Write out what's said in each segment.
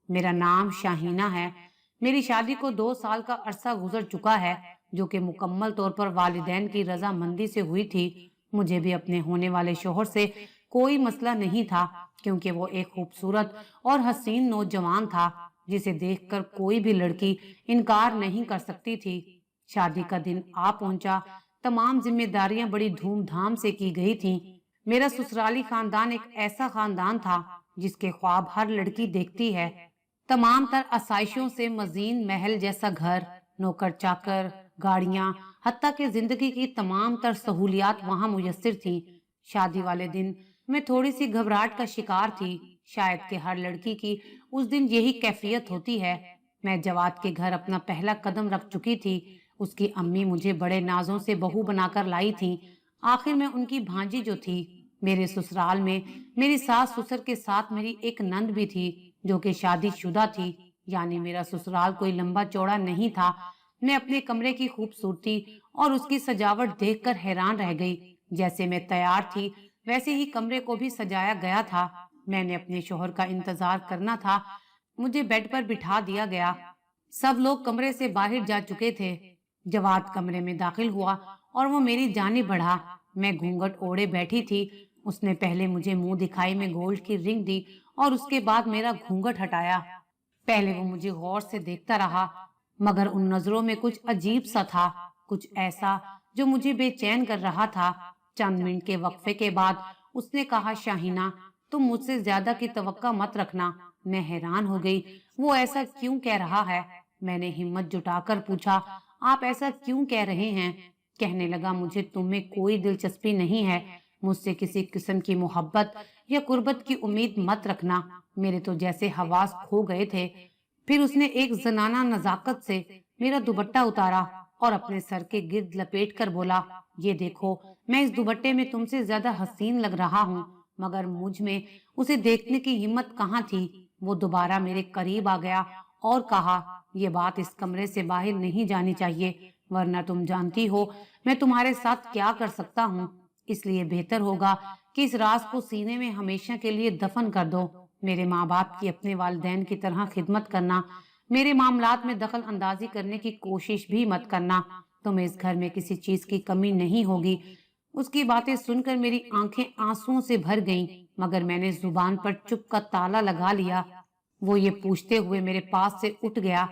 मेरा नाम शाहीना है। मेरी शादी को 2 साल का अरसा गुजर चुका है, जो कि मुकम्मल तौर पर वालिदैन की रजामंदी से हुई थी। मुझे भी अपने होने वाले शोहर से कोई मसला नहीं था, क्योंकि वो एक खूबसूरत और हसीन नौजवान था जिसे देखकर कोई भी लड़की इनकार नहीं कर सकती थी। शादी का दिन आ पहुंचा। तमाम जिम्मेदारियां बड़ी धूमधाम से की गई थीं। मेरा ससुराली खानदान एक ऐसा खानदान था जिसके ख्वाब हर लड़की देखती है। तमाम तर आसाइशों से मजीन महल जैसा घर, नौकर चाकर, गाड़ियां, हत्ता कि जिंदगी की तमाम तर सहूलियात वहां मुयस्सर थी। शादी वाले दिन मैं थोड़ी सी घबराहट का शिकार थी। शायद कि हर लड़की की उस दिन यही कैफियत होती है। मैं जवाद के घर अपना पहला कदम रख चुकी थी। उसकी अम्मी मुझे बड़े नाजों से बहू बनाकर लाई थी। आखिर में उनकी भांजी जो थी। मेरे ससुराल में मेरी सास ससुर के साथ मेरी एक नंद भी थी, जो कि शादीशुदा थी। यानी मेरा ससुराल कोई लंबा चौड़ा नहीं था। मैं अपने कमरे की खूबसूरती और उसकी सजावट देखकर हैरान रह गई। जैसे मैं तैयार थी, वैसे ही कमरे को भी सजाया गया था। मैंने अपने शोहर का इंतजार करना था। मुझे बेड पर बिठा दिया गया। सब लोग कमरे से बाहर जा चुके थे। जवाद कमरे में दाखिल हुआ और वो मेरी जानिब बढ़ा। मैं घूंघट ओढ़े बैठी थी। उसने पहले मुझे मुंह दिखाई में गोल्ड की रिंग दी और उसके बाद मेरा घूंघट हटाया। पहले वो मुझे गौर से देखता रहा, मगर उन नजरों में कुछ अजीब सा था, कुछ ऐसा जो मुझे बेचैन कर रहा था। चंद मिनट के वक्फे के बाद उसने कहा, शाहीना, तुम मुझसे ज्यादा की तवक्का मत रखना। मैं हैरान हो गई। वो ऐसा क्यों कह रहा है? मैंने हिम्मत जुटाकर पूछा, आप ऐसा क्यों कह रहे हैं? कहने लगा, मुझे तुम में कोई दिलचस्पी नहीं है। मुझसे किसी किस्म की मोहब्बत या कुर्बत की उम्मीद मत रखना। मेरे तो जैसे हवास खो गए थे। फिर उसने एक जनाना नजाकत से मेरा दुपट्टा उतारा और अपने सर के गिर्द लपेट कर बोला, ये देखो, मैं इस दुपट्टे में तुमसे ज्यादा हसीन लग रहा हूँ। मगर मुझ में उसे देखने की हिम्मत कहाँ थी। वो दोबारा मेरे करीब आ गया और कहा, ये बात इस कमरे से बाहर नहीं जानी चाहिए, वरना तुम जानती हो मैं तुम्हारे साथ क्या कर सकता हूँ। इसलिए बेहतर होगा कि इस राज को सीने में हमेशा के लिए दफन कर दो। मेरे माँ बाप की अपने वालिदैन की तरह खिदमत करना। मेरे मामलात में दखल अंदाजी करने की कोशिश भी मत करना। तुम्हें इस घर में किसी चीज की कमी नहीं होगी। उसकी बातें सुनकर मेरी आंखें आंसुओं से भर गईं, मगर मैंने जुबान पर चुप का ताला लगा लिया। वो ये पूछते हुए मेरे पास से उठ गया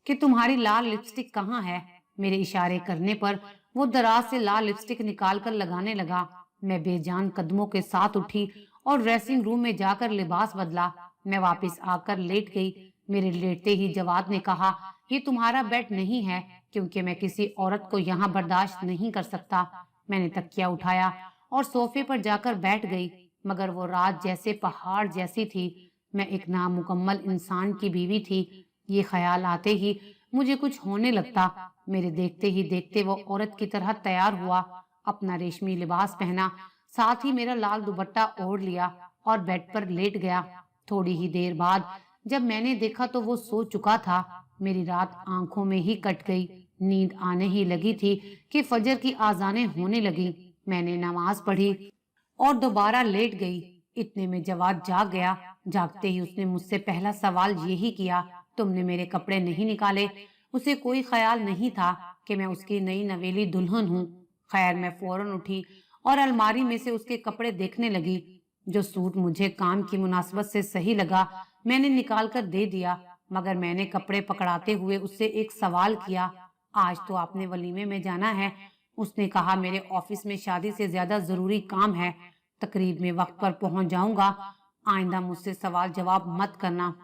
कि तुम्हारी लाल लिपस्टिक कहाँ है? मेरे इशारे करने पर वो दराज से लाल लिपस्टिक निकाल कर लगाने लगा। मैं बेजान कदमों के साथ उठी और ड्रेसिंग रूम में जाकर लिबास बदला। मैं वापस आकर लेट गई। मेरे लेटते ही जवाद ने कहा, ये तुम्हारा बेड नहीं है, क्योंकि मैं किसी औरत को यहाँ बर्दाश्त नहीं कर सकता। मैंने तकिया उठाया और सोफे पर जाकर बैठ गई, मगर वो रात जैसे पहाड़ जैसी थी। मैं एक नामुकम्मल इंसान की बीवी थी। ये ख्याल आते ही मुझे कुछ होने लगता। मेरे देखते ही देखते वो औरत की तरह तैयार हुआ, अपना रेशमी लिबास पहना, साथ ही मेरा लाल दुपट्टा ओढ़ लिया और बेड पर लेट गया। थोड़ी ही देर बाद जब मैंने देखा तो वो सो चुका था। मेरी रात आंखों में ही कट गई। नींद आने ही लगी थी कि फजर की आजानें होने लगी। मैंने नमाज पढ़ी और दोबारा लेट गई। इतने में जवाद जाग गया। जागते ही उसने मुझसे पहला सवाल यही किया, तुमने मेरे कपड़े नहीं निकाले? उसे कोई ख्याल नहीं था कि मैं उसकी नई नवेली दुल्हन हूँ। खैर, मैं फौरन उठी और अलमारी में से उसके कपड़े देखने लगी। जो सूट मुझे काम की मुनासबत से सही लगा, मैंने निकाल कर दे दिया। मगर मैंने कपड़े पकड़ाते हुए उससे एक सवाल किया, आज तो आपने वलीमे में जाना है? उसने कहा, मेरे ऑफिस में शादी से ज्यादा जरूरी काम है। तकरीब में वक्त पर पहुंच जाऊंगा। आइंदा मुझसे सवाल जवाब मत करना।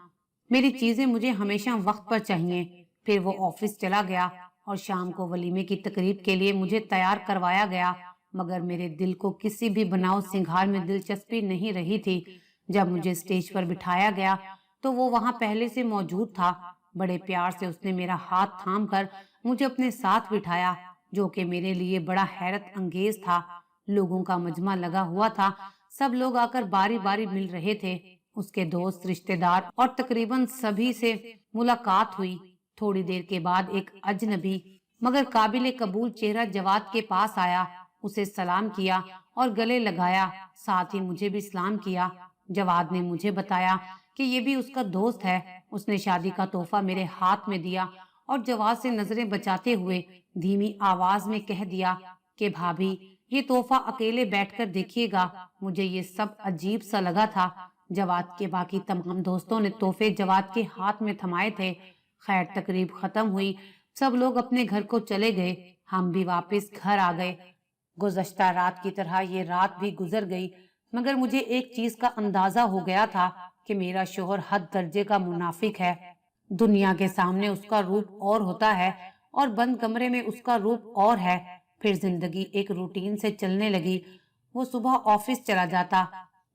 मेरी चीजें मुझे हमेशा वक्त पर चाहिए। फिर वो ऑफिस चला गया और शाम को वलीमे की तकरीब के लिए मुझे तैयार करवाया गया। मगर मेरे दिल को किसी भी बनाव सिंगार में दिलचस्पी नहीं रही थी। जब मुझे स्टेज पर बिठाया गया तो वो वहां पहले से मौजूद था। बड़े प्यार से उसने मेरा हाथ थाम कर मुझे अपने साथ बिठाया, जो कि मेरे लिए बड़ा हैरत अंगेज था। लोगों का मजमा लगा हुआ था। सब लोग आकर बारी बारी मिल रहे थे। उसके दोस्त, रिश्तेदार और तकरीबन सभी से मुलाकात हुई। थोड़ी देर के बाद एक अजनबी मगर काबिले कबूल चेहरा जवाद के पास आया। उसे सलाम किया और गले लगाया। साथ ही मुझे भी सलाम किया। जवाद ने मुझे बताया کہ یہ بھی اس کا دوست ہے۔ اس نے شادی کا تحفہ میرے ہاتھ میں دیا اور جواد سے نظریں بچاتے ہوئے دھیمی آواز میں کہہ دیا کہ بھابھی یہ تحفہ اکیلے بیٹھ کر دیکھیے گا۔ مجھے یہ سب عجیب سا لگا تھا۔ جواد کے باقی تمام دوستوں نے تحفے جواد کے ہاتھ میں تھمائے تھے۔ خیر تقریب ختم ہوئی، سب لوگ اپنے گھر کو چلے گئے، ہم بھی واپس گھر آ گئے۔ گزشتہ رات کی طرح یہ رات بھی گزر گئی، مگر مجھے ایک چیز کا اندازہ ہو گیا تھا کہ میرا شوہر حد درجے کا منافق ہے۔ دنیا کے سامنے اس کا روپ اور ہوتا ہے اور بند کمرے میں اس کا روپ اور ہے۔ پھر زندگی ایک روٹین سے چلنے لگی۔ وہ صبح آفس چلا جاتا،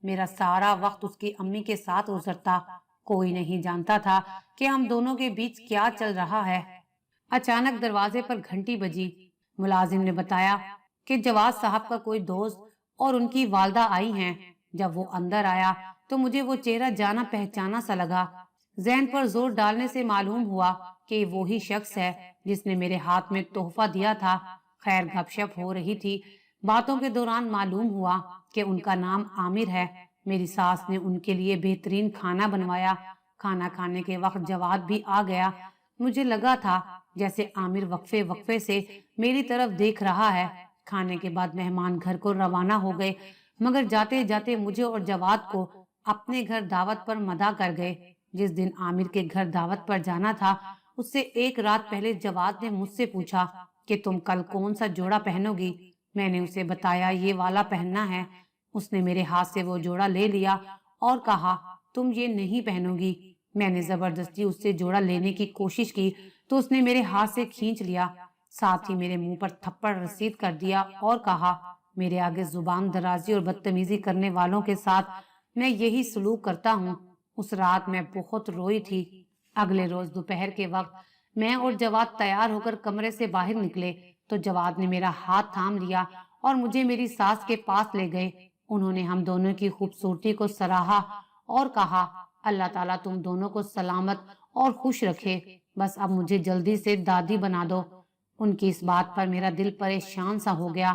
میرا سارا وقت اس کی امی کے ساتھ گزرتا۔ کوئی نہیں جانتا تھا کہ ہم دونوں کے بیچ کیا چل رہا ہے۔ اچانک دروازے پر گھنٹی بجی۔ ملازم نے بتایا کہ جواز صاحب کا کوئی دوست اور ان کی والدہ آئی ہیں۔ جب وہ اندر آیا تو مجھے وہ چہرہ جانا پہچانا سا لگا۔ ذہن پر زور ڈالنے سے معلوم ہوا کہ وہی شخص ہے جس نے میرے ہاتھ میں تحفہ دیا تھا۔ خیر گپ شپ ہو رہی تھی، باتوں کے دوران معلوم ہوا کہ ان کا نام عامر ہے۔ میری ساس نے ان کے لیے بہترین کھانا بنوایا۔ کھانا کھانے کے وقت جواد بھی آ گیا۔ مجھے لگا تھا جیسے عامر وقفے وقفے سے میری طرف دیکھ رہا ہے۔ کھانے کے بعد مہمان گھر کو روانہ ہو گئے، مگر جاتے جاتے مجھے اور جواد کو اپنے گھر دعوت پر مدعا کر گئے۔ جس دن عامر کے گھر دعوت پر جانا تھا، اس سے ایک رات پہلے جواد نے مجھ سے پوچھا کہ تم کل کون سا جوڑا پہنو گی؟ میں نے اسے بتایا یہ والا پہننا ہے۔ اس نے میرے ہاتھ سے وہ جوڑا لے لیا اور کہا تم یہ نہیں پہنو گی۔ میں نے زبردستی اس سے جوڑا لینے کی کوشش کی تو اس نے میرے ہاتھ سے کھینچ لیا، ساتھ ہی میرے منہ پر تھپڑ رسید کر دیا اور کہا میرے آگے زبان درازی اور بدتمیزی کرنے والوں کے ساتھ میں یہی سلوک کرتا ہوں۔ اس رات میں بہت روئی تھی۔ اگلے روز دوپہر کے وقت میں اور جواد تیار ہو کر کمرے سے باہر نکلے تو جواد نے میرا ہاتھ تھام لیا اور مجھے میری ساس کے پاس لے گئے۔ انہوں نے ہم دونوں کی خوبصورتی کو سراہا اور کہا اللہ تعالیٰ تم دونوں کو سلامت اور خوش رکھے، بس اب مجھے جلدی سے دادی بنا دو۔ ان کی اس بات پر میرا دل پریشان سا ہو گیا۔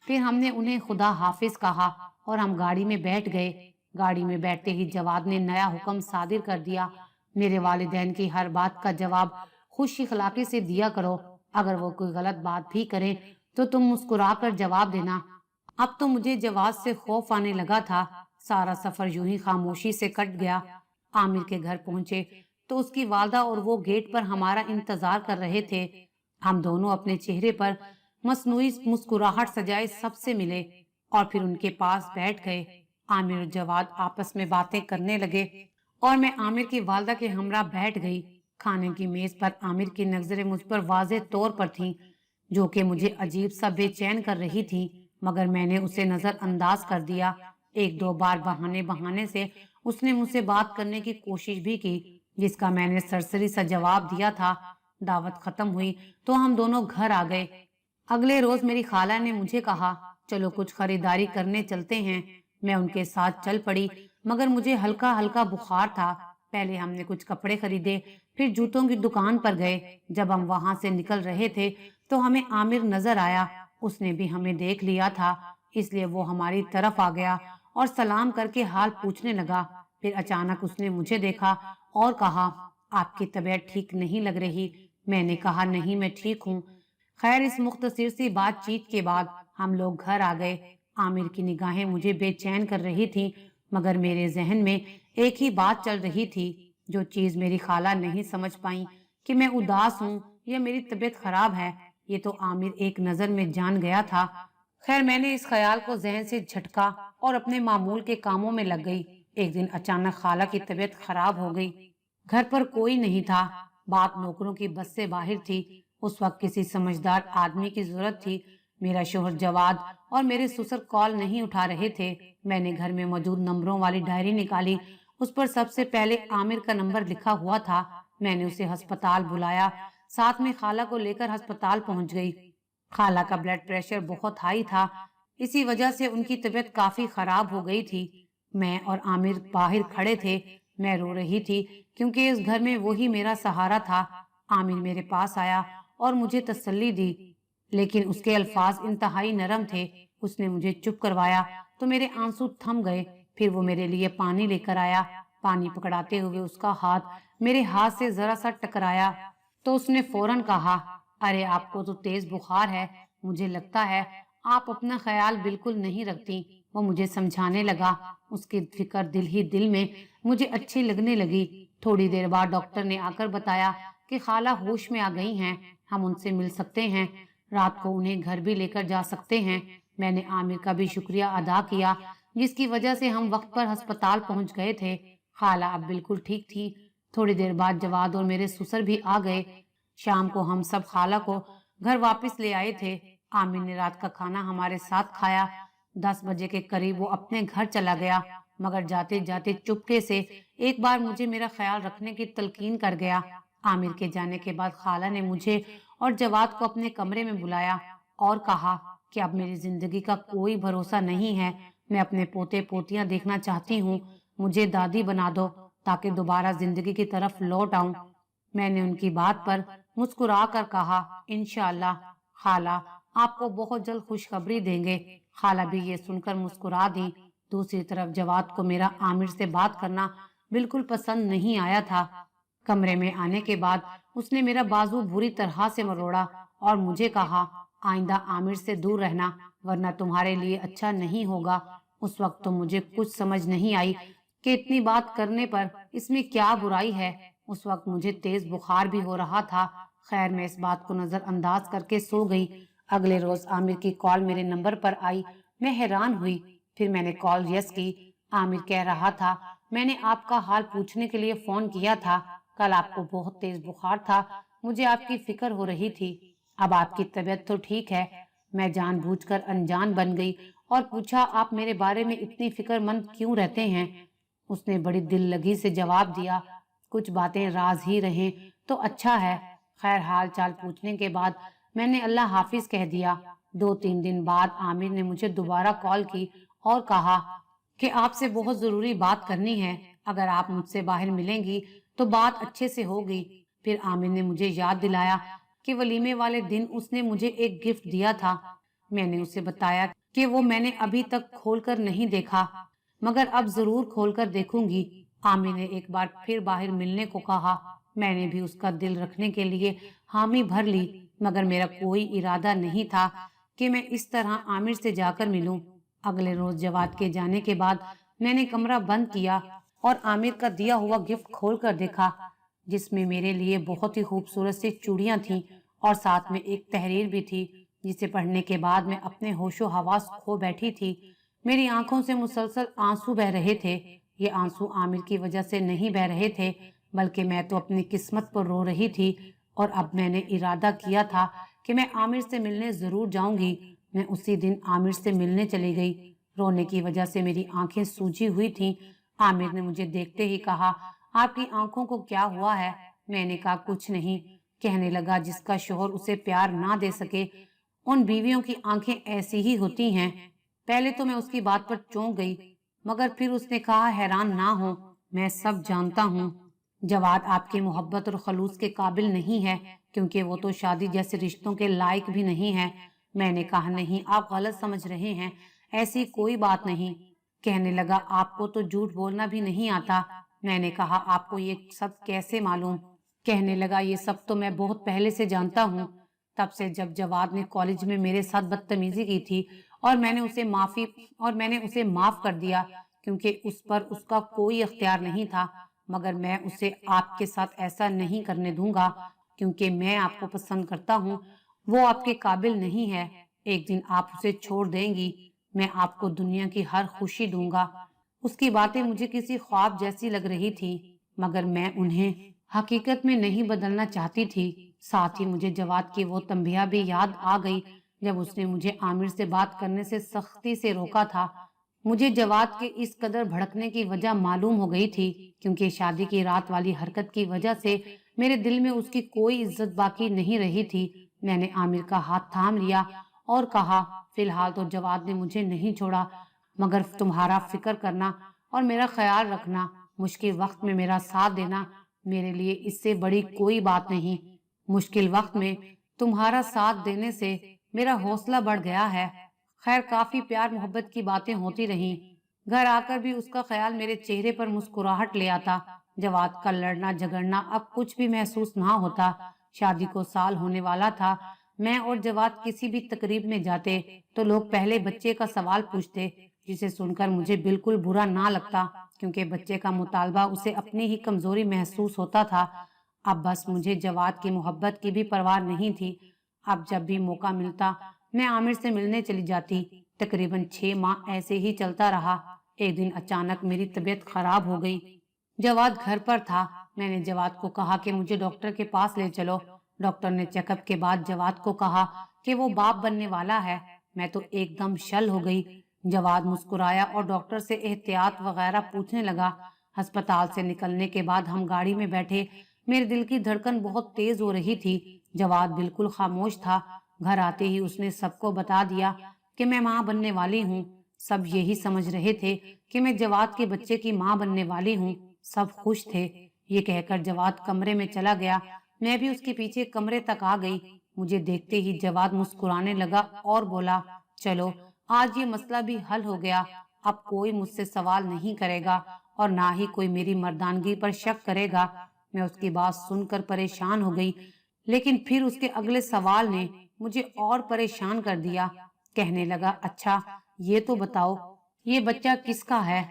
پھر ہم نے انہیں خدا حافظ کہا اور ہم گاڑی میں بیٹھ گئے۔ گاڑی میں بیٹھتے ہی جواد نے نیا حکم صادر کر دیا، میرے والدین کی ہر بات کا جواب خوش اخلاقی سے دیا کرو، اگر وہ کوئی غلط بات بھی کریں تو تم مسکرا کر جواب دینا۔ اب تو مجھے جواز سے خوف آنے لگا تھا۔ سارا سفر یوں ہی خاموشی سے کٹ گیا۔ عامر کے گھر پہنچے تو اس کی والدہ اور وہ گیٹ پر ہمارا انتظار کر رہے تھے۔ ہم دونوں اپنے چہرے پر مصنوعی مسکراہٹ سجائے سب سے ملے اور پھر ان کے پاس بیٹھ گئے۔ عامر اور جواد آپس میں باتیں کرنے لگے اور میں عامر کی والدہ کے ہمراہ بیٹھ گئی۔ کھانے کی میز پر عامر کی نظریں مجھ پر واضح طور پر تھیں، جو کہ مجھے عجیب سا بے چین کر رہی تھی، مگر میں نے اسے نظر انداز کر دیا۔ ایک دو بار بہانے سے اس نے مجھ سے بات کرنے کی کوشش بھی کی، جس کا میں نے سرسری سا جواب دیا تھا۔ دعوت ختم ہوئی تو ہم دونوں گھر آ گئے۔ اگلے روز میری خالہ نے مجھے کہا چلو کچھ خریداری کرنے چلتے ہیں۔ میں ان کے ساتھ چل پڑی، مگر مجھے ہلکا ہلکا بخار تھا۔ پہلے ہم نے کچھ کپڑے خریدے، پھر جوتوں کی دکان پر گئے۔ جب ہم وہاں سے نکل رہے تھے تو ہمیں عامر نظر آیا۔ اس نے بھی ہمیں دیکھ لیا تھا، اس لیے وہ ہماری طرف آ گیا اور سلام کر کے حال پوچھنے لگا۔ پھر اچانک اس نے مجھے دیکھا اور کہا آپ کی طبیعت ٹھیک نہیں لگ رہی۔ میں نے کہا نہیں میں ٹھیک ہوں۔ خیر اس مختصر سی بات چیت کے بعد ہم لوگ گھر آ گئے۔ عامر کی نگاہیں مجھے بے چین کر رہی تھی، مگر میرے ذہن میں ایک ہی بات چل رہی تھی، جو چیز میری خالہ نہیں سمجھ پائیں کہ میں اداس ہوں یا میری طبیعت خراب ہے، یہ تو عامر ایک نظر میں جان گیا تھا۔ خیر میں نے اس خیال کو ذہن سے جھٹکا اور اپنے معمول کے کاموں میں لگ گئی۔ ایک دن اچانک خالہ کی طبیعت خراب ہو گئی۔ گھر پر کوئی نہیں تھا، بات نوکروں کی بس سے باہر تھی۔ اس وقت کسی سمجھدار آدمی کی ضرورت تھی۔ میرا شوہر جواد اور میرے سسر کال نہیں اٹھا رہے تھے۔ میں نے گھر میں موجود نمبروں والی ڈائری نکالی، اس پر سب سے پہلے عامر کا نمبر لکھا ہوا تھا۔ میں نے اسے ہسپتال بلایا، ساتھ میں خالہ کو لے کر ہسپتال پہنچ گئی۔ خالہ کا بلڈ پریشر بہت ہائی تھا، اسی وجہ سے ان کی طبیعت کافی خراب ہو گئی تھی۔ میں اور عامر باہر کھڑے تھے۔ میں رو رہی تھی کیونکہ اس گھر میں وہی میرا سہارا تھا۔ عامر میرے پاس آیا اور مجھے تسلی دی، لیکن اس کے الفاظ انتہائی نرم تھے۔ اس نے مجھے چپ کروایا تو میرے آنسو تھم گئے۔ پھر وہ میرے لیے پانی لے کر آیا۔ पानी पकड़ाते हुए उसका हाथ मेरे हाथ से जरा सा टकराया तो उसने फौरन कहा, अरे आपको तो तेज बुखार है, मुझे लगता है आप अपना ख्याल बिल्कुल नहीं रखती। वो मुझे समझाने लगा। उसकी फिक्र दिल ही दिल में मुझे अच्छी लगने लगी। थोड़ी देर बाद डॉक्टर ने आकर बताया कि खाला होश में आ गई हैं, हम उनसे मिल सकते हैं, रात को उन्हें घर भी लेकर जा सकते हैं। मैंने आमिर का भी शुक्रिया अदा किया जिसकी वजह से हम वक्त पर अस्पताल पहुंच गए थे। खाला अब बिल्कुल ठीक थी। थोड़ी देर बाद जवाद और मेरे ससुर भी आ गए। शाम को हम सब खाला को घर वापस ले आए थे। आमिर ने रात का खाना हमारे साथ खाया। 10 बजे के करीब वो अपने घर चला गया, मगर जाते जाते चुपके से एक बार मुझे मेरा ख्याल रखने की तलकीन कर गया। आमिर के जाने के बाद खाला ने मुझे और जवाद को अपने कमरे में बुलाया और कहा कि अब मेरी जिंदगी का कोई भरोसा नहीं है। मैं अपने पोते पोतियां देखना चाहती हूँ। मुझे दादी बना दो ताकि दोबारा जिंदगी की तरफ लौट आऊं। मैंने उनकी बात पर मुस्कुरा कर कहा, इंशाअल्लाह खाला, आपको बहुत जल्द खुशखबरी देंगे। खाला भी ये सुनकर मुस्कुरा दी। दूसरी तरफ जवाद को मेरा आमिर से बात करना बिल्कुल पसंद नहीं आया था। कमरे में आने के बाद उसने मेरा बाजू बुरी तरह से मरोड़ा और मुझे कहा, आइंदा आमिर से दूर रहना वरना तुम्हारे लिए अच्छा नहीं होगा। उस वक्त तो मुझे कुछ समझ नहीं आई कि इतनी बात करने पर इसमें क्या बुराई है। उस वक्त मुझे तेज बुखार भी हो रहा था। खैर मैं इस बात को नजरअंदाज करके सो गई। अगले रोज आमिर की कॉल मेरे नंबर पर आई। मैं हैरान हुई। फिर मैंने कॉल यस की। आमिर कह रहा था, मैंने आपका हाल पूछने के लिए फोन किया था। कल आपको बहुत तेज बुखार था, मुझे आपकी फिक्र हो रही थी। अब आपकी तबीयत तो ठीक है। मैं जानबूझकर अनजान बन गई और पूछा, आप मेरे बारे में इतनी फिक्रमंद क्यों रहते हैं? उसने बड़ी दिल लगी से जवाब दिया, कुछ बातें राज ही रहें तो अच्छा है। खैर हाल चाल पूछने के बाद मैंने अल्लाह हाफिज कह दिया। 2-3 दिन बाद आमिर ने मुझे दोबारा कॉल की और कहा कि आपसे बहुत जरूरी बात करनी है। अगर आप मुझसे बाहर मिलेंगी तो बात अच्छे से होगी। फिर आमिर ने मुझे याद दिलाया कि वलीमे वाले दिन उसने मुझे एक गिफ्ट दिया था। मैंने उसे बताया कि वो मैंने अभी तक खोलकर नहीं देखा, मगर अब जरूर खोलकर देखूंगी। आमिर ने एक बार फिर बाहर मिलने को कहा। मैंने भी उसका दिल रखने के लिए हामी भर ली, मगर मेरा कोई इरादा नहीं था कि मैं इस तरह आमिर से जाकर मिलूं। अगले रोज जवाद के जाने के बाद मैंने कमरा बंद किया और आमिर का दिया हुआ गिफ्ट खोलकर देखा, जिसमें मेरे लिए बहुत ही खूबसूरत सी चूड़ियां थीं और साथ में एक तहरीर भी थी, जिसे पढ़ने के बाद मैं अपने होशो हवास खो बैठी थी। मेरी आंखों से मुसलसल आंसू बह रहे थे। ये आंसू आमिर की वजह से नहीं बह रहे थे, बल्कि मैं तो अपनी किस्मत पर रो रही थी। और अब मैंने इरादा किया था कि मैं आमिर से मिलने जरूर जाऊंगी। मैं उसी दिन आमिर से मिलने चली गई। रोने की वजह से मेरी आंखें सूजी हुई थीं। आमिर ने मुझे देखते ही कहा, आपकी आंखों को क्या हुआ है? मैंने कहा, कुछ नहीं। कहने लगा, जिसका शोहर उसे प्यार ना दे सके उन बीवियों की आंखें ऐसी ही होती हैं। पहले तो मैं उसकी बात पर चौंक गई, मगर फिर उसने कहा, हैरान ना हो, मैं सब जानता हूँ। जवाद आपकी मोहब्बत और खलूस के काबिल नहीं है, क्योंकि वो तो शादी जैसे रिश्तों के लायक भी नहीं है। मैंने कहा, नहीं, आप गलत समझ रहे हैं, ऐसी कोई बात नहीं। कहने लगा, आपको तो झूठ बोलना भी नहीं आता। मैंने कहा, आपको ये सब कैसे मालूम? कहने लगा, ये सब तो मैं बहुत पहले से जानता हूँ। तब से जब जवाद ने कॉलेज में मेरे साथ बदतमीजी की थी और मैंने उसे माफ कर दिया, क्योंकि उस पर उसका कोई अख्तियार नहीं था। मगर मैं उसे आपके साथ ऐसा नहीं करने दूंगा, क्योंकि मैं आपको पसंद करता हूँ। वो आपके काबिल नहीं है। एक दिन आप उसे छोड़ देंगी, मैं आपको दुनिया की हर खुशी दूंगा। उसकी बातें मुझे किसी ख्वाब जैसी लग रही थी, मगर मैं उन्हें हकीकत में नहीं बदलना चाहती थी। साथ ही मुझे जवाद की वो तंबिया भी याद आ गई जब उसने मुझे आमिर से बात करने से सख्ती से रोका था। मुझे जवाद के इस कदर भड़कने की वजह मालूम हो गई थी, क्योंकि शादी की रात वाली हरकत की वजह से मेरे दिल में उसकी कोई इज्जत बाकी नहीं रही थी। मैंने आमिर का हाथ थाम लिया और कहा, फिलहाल तो जवाद ने मुझे नहीं छोड़ा, मगर तुम्हारा फिक्र करना और मेरा ख्याल रखना, मुश्किल वक्त में मेरा साथ देना, मेरे लिए इससे बड़ी कोई बात नहीं। मुश्किल वक्त में तुम्हारा साथ देने से मेरा हौसला बढ़ गया है। खैर काफी प्यार मोहब्बत की बातें होती रहीं। घर आकर भी उसका ख्याल मेरे चेहरे पर मुस्कुराहट ले आता। जवाद का लड़ना झगड़ना अब कुछ भी महसूस ना होता। शादी को साल होने वाला था। मैं और जवाद किसी भी तकरीब में जाते तो लोग पहले बच्चे का सवाल पूछते, जिसे सुनकर मुझे बिल्कुल बुरा ना लगता, क्योंकि बच्चे का मुतालबा उसे अपनी ही कमजोरी महसूस होता था। अब बस मुझे जवाद की मोहब्बत की भी परवाह नहीं थी। अब जब भी मौका मिलता मैं आमिर से मिलने चली जाती। तकरीबन 6 माह ऐसे ही चलता रहा। एक दिन अचानक मेरी तबीयत खराब हो गई। जवाद घर पर था। मैंने जवाद को कहा कि मुझे डॉक्टर के पास ले चलो। डॉक्टर ने चेकअप के बाद जवाद को कहा कि वो बाप बनने वाला है। मैं तो एकदम शल हो गई। जवाद मुस्कुराया और डॉक्टर से एहतियात वगैरह पूछने लगा। अस्पताल से निकलने के बाद हम गाड़ी में बैठे। मेरे दिल की धड़कन बहुत तेज हो रही थी। जवाद बिल्कुल खामोश था। घर आते ही उसने सबको बता दिया कि मैं माँ बनने वाली हूँ। सब यही समझ रहे थे कि मैं जवाद के बच्चे की माँ बनने वाली हूँ। सब खुश थे। ये कहकर जवाद कमरे में चला गया। मैं भी उसके पीछे कमरे तक आ गई। मुझे देखते ही जवाद मुस्कुराने लगा और बोला, चलो आज ये मसला भी हल हो गया। अब कोई मुझसे सवाल नहीं करेगा और ना ही कोई मेरी मर्दानगी पर शक करेगा। मैं उसकी बात सुनकर परेशान हो गई, लेकिन फिर उसके अगले सवाल ने मुझे और परेशान कर दिया। कहने लगा, अच्छा ये तो बताओ, ये बच्चा किसका है?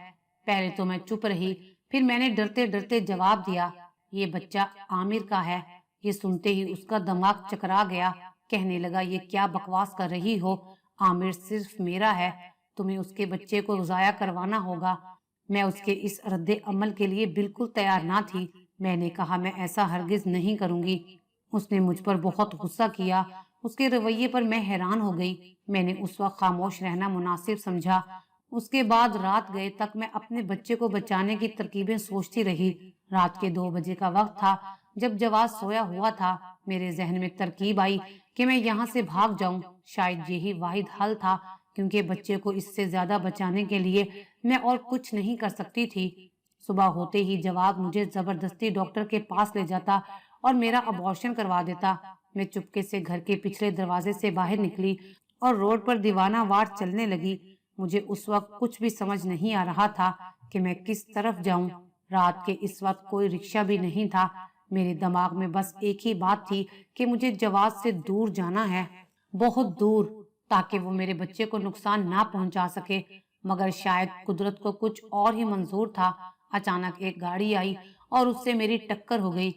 पहले तो मैं चुप रही, फिर मैंने डरते डरते जवाब दिया, ये बच्चा आमिर का है। ये सुनते ही उसका दिमाग चकरा गया। कहने लगा, ये क्या बकवास कर रही हो? आमिर सिर्फ मेरा है। तुम्हें उसके बच्चे को जाया करवाना होगा। मैं उसके इस रद्दे अमल के लिए बिल्कुल तैयार ना थी। मैंने कहा, मैं ऐसा हरगिज नहीं करूंगी। उसने मुझ पर बहुत गुस्सा किया। उसके रवैये पर मैं हैरान हो गई। मैंने उस वक्त खामोश रहना मुनासिब समझा। उसके बाद रात गए तक मैं अपने बच्चे को बचाने की तरकीबें सोचती रही। रात के 2 बजे का वक्त था। जब जवाद सोया हुआ था, मेरे जहन में तरकीब आई कि मैं यहाँ से भाग जाऊं। शायद यही वाहिद हल था, क्योंकि बच्चे को इससे ज्यादा बचाने के लिए मैं और कुछ नहीं कर सकती थी। सुबह होते ही जवाद मुझे जबरदस्ती डॉक्टर के पास ले जाता और मेरा अबॉर्शन करवा देता। मैं चुपके से घर के पिछले दरवाजे से बाहर निकली और रोड पर दीवाना वार चलने लगी। मुझे उस वक्त कुछ भी समझ नहीं आ रहा था कि मैं किस तरफ जाऊं। रात के इस वक्त कोई रिक्शा भी नहीं था। मेरे दिमाग में बस एक ही बात थी कि मुझे जवाद से दूर जाना है, बहुत दूर, ताकि वो मेरे बच्चे को नुकसान ना पहुंचा सके। मगर शायद कुदरत को कुछ और ही मंजूर था। अचानक एक गाड़ी आई और उससे मेरी टक्कर हो गई।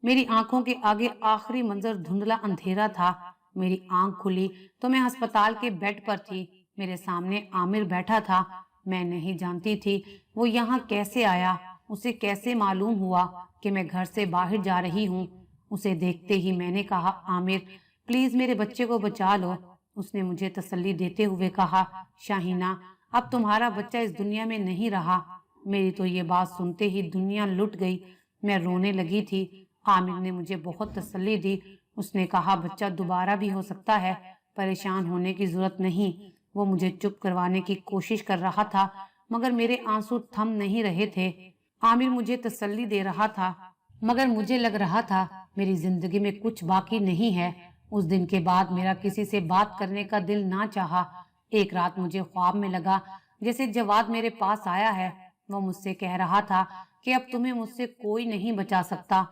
मेरी आंखों के आगे आखिरी मंजर धुंधला अंधेरा था। मेरी आंख खुली तो मैं अस्पताल के बेड पर थी। मेरे सामने आमिर बैठा था। मैं नहीं जानती थी वो यहाँ कैसे आया। उसे कैसे मालूम हुआ कि मैं घर से बाहर जा रही हूँ। उसे देखते ही मैंने कहा, आमिर प्लीज मेरे बच्चे को बचा लो। उसने मुझे तसल्ली देते हुए कहा, शाहीना अब तुम्हारा बच्चा इस दुनिया में नहीं रहा। मेरी तो ये बात सुनते ही दुनिया लुट गई। मैं रोने लगी थी। आमिर ने मुझे बहुत तसल्ली दी। उसने कहा, बच्चा दोबारा भी हो सकता है, परेशान होने की जरूरत नहीं। वो मुझे चुप करवाने की कोशिश कर रहा था, मगर मेरे आंसू थम नहीं रहे थे। आमिर मुझे तसल्ली दे रहा था, मगर मुझे लग रहा था मेरी जिंदगी में कुछ बाकी नहीं है। उस दिन के बाद मेरा किसी से बात करने का दिल ना चाहा। एक रात मुझे ख्वाब में लगा जैसे जवाद मेरे पास आया है। वो मुझसे कह रहा था कि अब तुम्हें मुझसे कोई नहीं बचा सकता।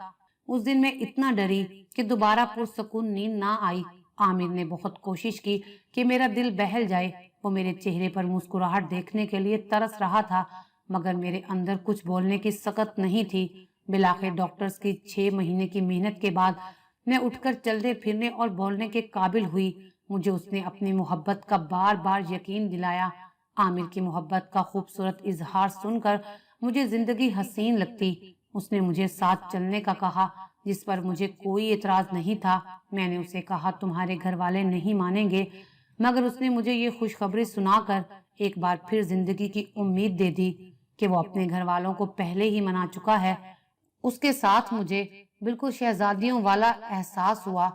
उस दिन मैं इतना डरी कि दोबारा पुरसकून नींद ना आई। आमिर ने बहुत कोशिश की कि मेरा दिल बहल जाए। वो मेरे चेहरे पर मुस्कुराहट देखने के लिए तरस रहा था, मगर मेरे अंदर कुछ बोलने की सकत नहीं थी। बिलाखिर डॉक्टर्स की 6 महीने की मेहनत के बाद मैं उठकर चलने फिरने और बोलने के काबिल हुई। मुझे उसने अपनी मोहब्बत का बार बार यकीन दिलाया। आमिर की मोहब्बत का खूबसूरत इजहार सुनकर मुझे जिंदगी हसीन लगती। उसने मुझे साथ चलने का कहा, जिस पर मुझे कोई एतराज नहीं था। मैंने उसे कहा, तुम्हारे घर वाले नहीं मानेंगे, मगर उसने मुझे ये खुशखबरी सुनाकर एक बार फिर जिंदगी की उम्मीद दे दी कि वो अपने घर वालों को पहले ही मना चुका है। उसके साथ मुझे बिल्कुल शहजादियों वाला एहसास हुआ।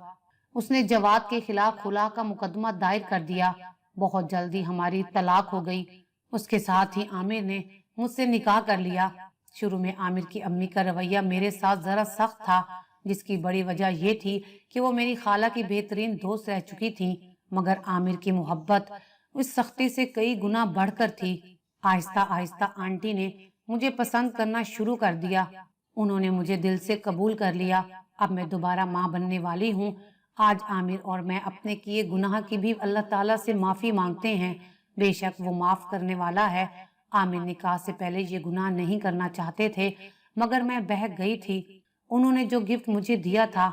उसने जवाद के खिलाफ खुला का मुकदमा दायर कर दिया। बहुत जल्दी हमारी तलाक हो गई। उसके साथ ही आमिर ने मुझसे निकाह कर लिया। शुरू में आमिर की अम्मी का रवैया मेरे साथ जरा सख्त था, जिसकी बड़ी वजह ये थी कि वो मेरी खाला की बेहतरीन दोस्त रह चुकी थी। मगर आमिर की मोहब्बत उस सख्ती से कई गुना बढ़कर थी। आहिस्ता आहिस्ता आंटी ने मुझे पसंद करना शुरू कर दिया। उन्होंने मुझे दिल से कबूल कर लिया। अब मैं दोबारा माँ बनने वाली हूँ। आज आमिर और मैं अपने किए गुनाह की भी अल्लाह ताला से माफ़ी मांगते हैं। बेशक वो माफ़ करने वाला है। आमिर निकाह से पहले ये गुनाह नहीं करना चाहते थे, मगर मैं बहक गई थी। उन्होंने जो गिफ्ट मुझे दिया था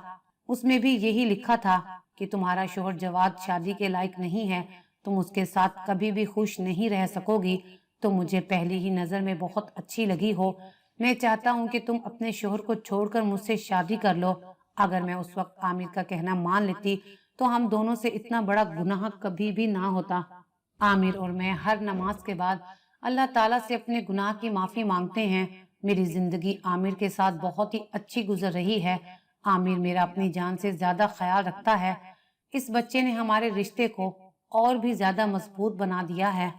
उसमें भी यही लिखा था कि तुम्हारा शोहर जवाद शादी के लायक नहीं है, तुम उसके साथ कभी भी खुश नहीं रह सकोगी। तो मुझे पहली ही नज़र में बहुत अच्छी लगी हो। मैं चाहता हूँ कि तुम अपने शोहर को छोड़कर मुझसे शादी कर लो। अगर मैं उस वक्त आमिर का कहना मान लेती तो हम दोनों से इतना बड़ा गुनाह कभी भी ना होता। आमिर और मैं हर नमाज के बाद अल्लाह ताला से अपने गुनाह की माफ़ी मांगते हैं। मेरी ज़िंदगी आमिर के साथ बहुत ही अच्छी गुजर रही है। आमिर मेरा अपनी जान से ज़्यादा ख्याल रखता है। इस बच्चे ने हमारे रिश्ते को और भी ज़्यादा मजबूत बना दिया है।